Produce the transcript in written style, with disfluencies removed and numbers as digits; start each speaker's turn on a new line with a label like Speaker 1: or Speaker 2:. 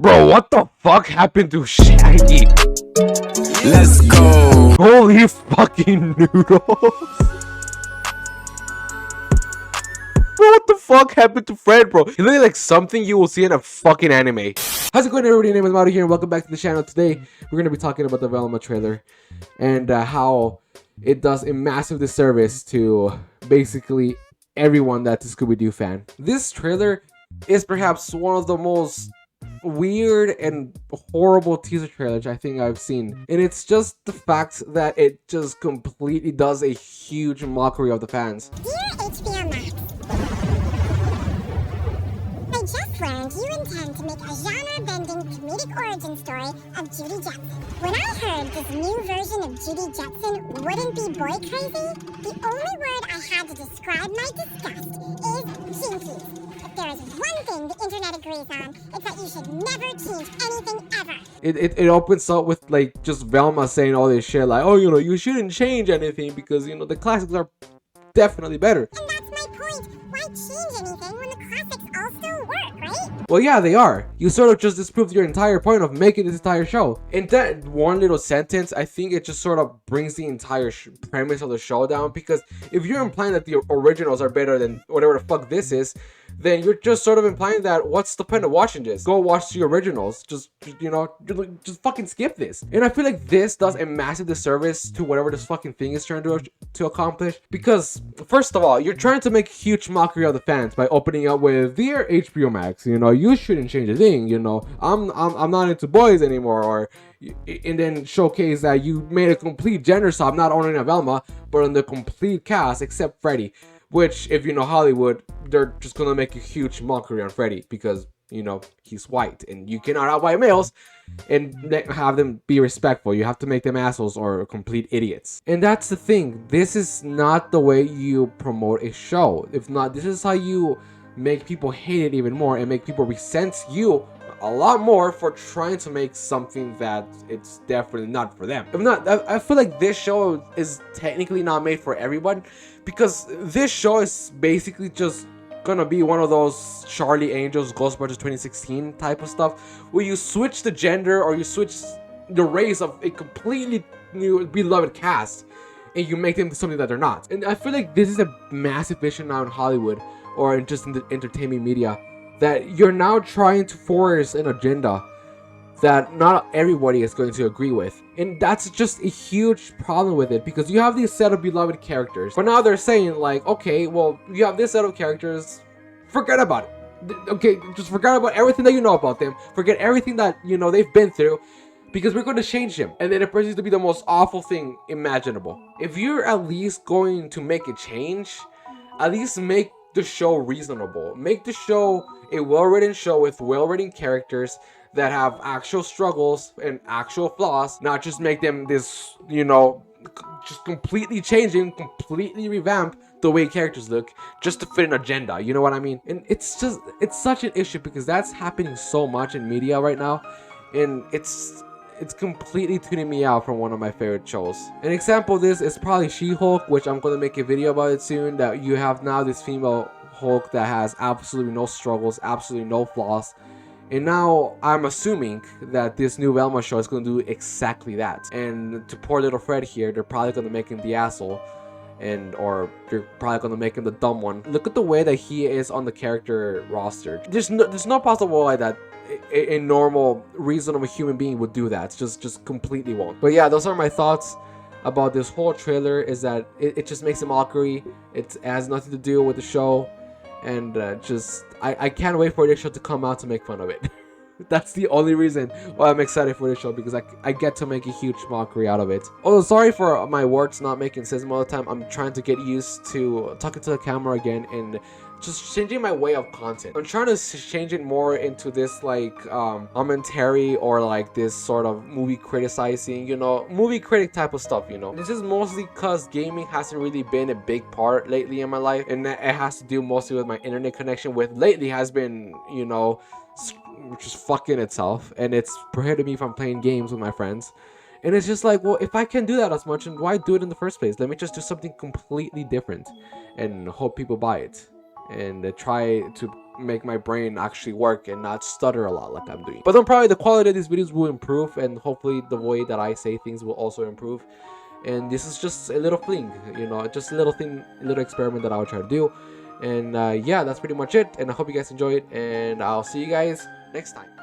Speaker 1: Bro, what the fuck happened to Shaggy?
Speaker 2: Let's go.
Speaker 1: Holy fucking noodles. Bro, what the fuck happened to Fred, bro? He looks like something you will see in a fucking anime. How's it going, everybody? My name is Mario here, and welcome back to the channel. Today, we're going to be talking about the Velma trailer and how it does a massive disservice to basically everyone that's a Scooby-Doo fan. This trailer is perhaps one of the most weird and horrible teaser trailers I think I've seen, and it's just the fact that it just completely does a huge mockery of the fans.
Speaker 3: Dear HBO Max, I just learned you intend to make a genre-bending comedic origin story of Judy Jetson. When I heard this new version of Judy Jetson wouldn't be boy crazy, the only word I had to describe my disgust is kinky. If there is one thing the internet agrees on, it's that you should never change anything ever.
Speaker 1: It opens up with like just Velma saying all this shit like, oh, you know, you shouldn't change anything because, you know, the classics are definitely better.
Speaker 3: And that's my point. Why change anything when the classics all still work, right?
Speaker 1: Well, yeah, they are. You sort of just disproved your entire point of making this entire show. In that one little sentence, I think it just sort of brings the entire premise of the show down, because if you're implying that the originals are better than whatever the fuck this is, then you're just sort of implying that what's the point of watching this? Go watch the originals. Just you know, just fucking skip this. And I feel like this does a massive disservice to whatever this fucking thing is trying to accomplish. Because first of all, you're trying to make huge mockery of the fans by opening up with, "Dear HBO Max, you know, you shouldn't change a thing. You know, I'm not into boys anymore," or and then showcase that you made a complete gender swap, not only in Velma, but in the complete cast except Freddy. Which, if you know Hollywood, they're just gonna make a huge mockery on Freddy because, you know, he's white and you cannot out white males and have them be respectful. You have to make them assholes or complete idiots. And that's the thing. This is not the way you promote a show. If not, this is how you make people hate it even more and make people resent you a lot more for trying to make something that it's definitely not for them. If not, I feel like this show is technically not made for everyone, because this show is basically just gonna be one of those Charlie Angels Ghostbusters 2016 type of stuff, where you switch the gender or you switch the race of a completely new beloved cast and you make them something that they're not. And I feel like this is a massive issue now in Hollywood or in just in the entertainment media, that you're now trying to force an agenda that not everybody is going to agree with. And that's just a huge problem with it, because you have these set of beloved characters, but now they're saying like, okay, well, you have this set of characters, forget about it. Okay, just forget about everything that you know about them, forget everything that, you know, they've been through, because we're going to change them. And then it proceeds to be the most awful thing imaginable. If you're at least going to make a change, at least make the show reasonable. Make the show a well-written show with well-written characters that have actual struggles and actual flaws, not just make them this, you know, just completely changing, completely revamp the way characters look just to fit an agenda. You know what I mean? And it's such an issue, because that's happening so much in media right now, and it's completely tuning me out from one of my favorite shows. An example of this is probably She-Hulk, which I'm going to make a video about it soon, that you have now this female Hulk that has absolutely no struggles, absolutely no flaws. And now I'm assuming that this new Velma show is going to do exactly that. And to poor little Fred here, they're probably going to make him the asshole, or they're probably going to make him the dumb one. Look at the way that he is on the character roster. There's no possible way that a normal, reasonable human being would do that. It's just completely won't. But yeah, those are my thoughts about this whole trailer. Is that it just makes a mockery. It has nothing to do with the show, and I can't wait for this show to come out to make fun of it. That's the only reason why I'm excited for this show, because I get to make a huge mockery out of it. Oh, sorry for my words not making sense all the time. I'm trying to get used to talking to the camera again and just changing my way of content. I'm trying to change it more into this like commentary, or like this sort of movie criticizing, you know, movie critic type of stuff, you know. This is mostly because gaming hasn't really been a big part lately in my life, and it has to do mostly with my internet connection, with lately has been, you know, which is fucking itself, and it's prohibited me from playing games with my friends. And it's just like, well, if I can do that as much, and why do it in the first place? Let me just do something completely different and hope people buy it. and try to make my brain actually work and not stutter a lot like I'm doing. But then probably the quality of these videos will improve, and hopefully the way that I say things will also improve. And this is just a little thing, you know, just a little thing, a little experiment that I'll try to do. And yeah, that's pretty much it. And I hope you guys enjoyed, and I'll see you guys next time.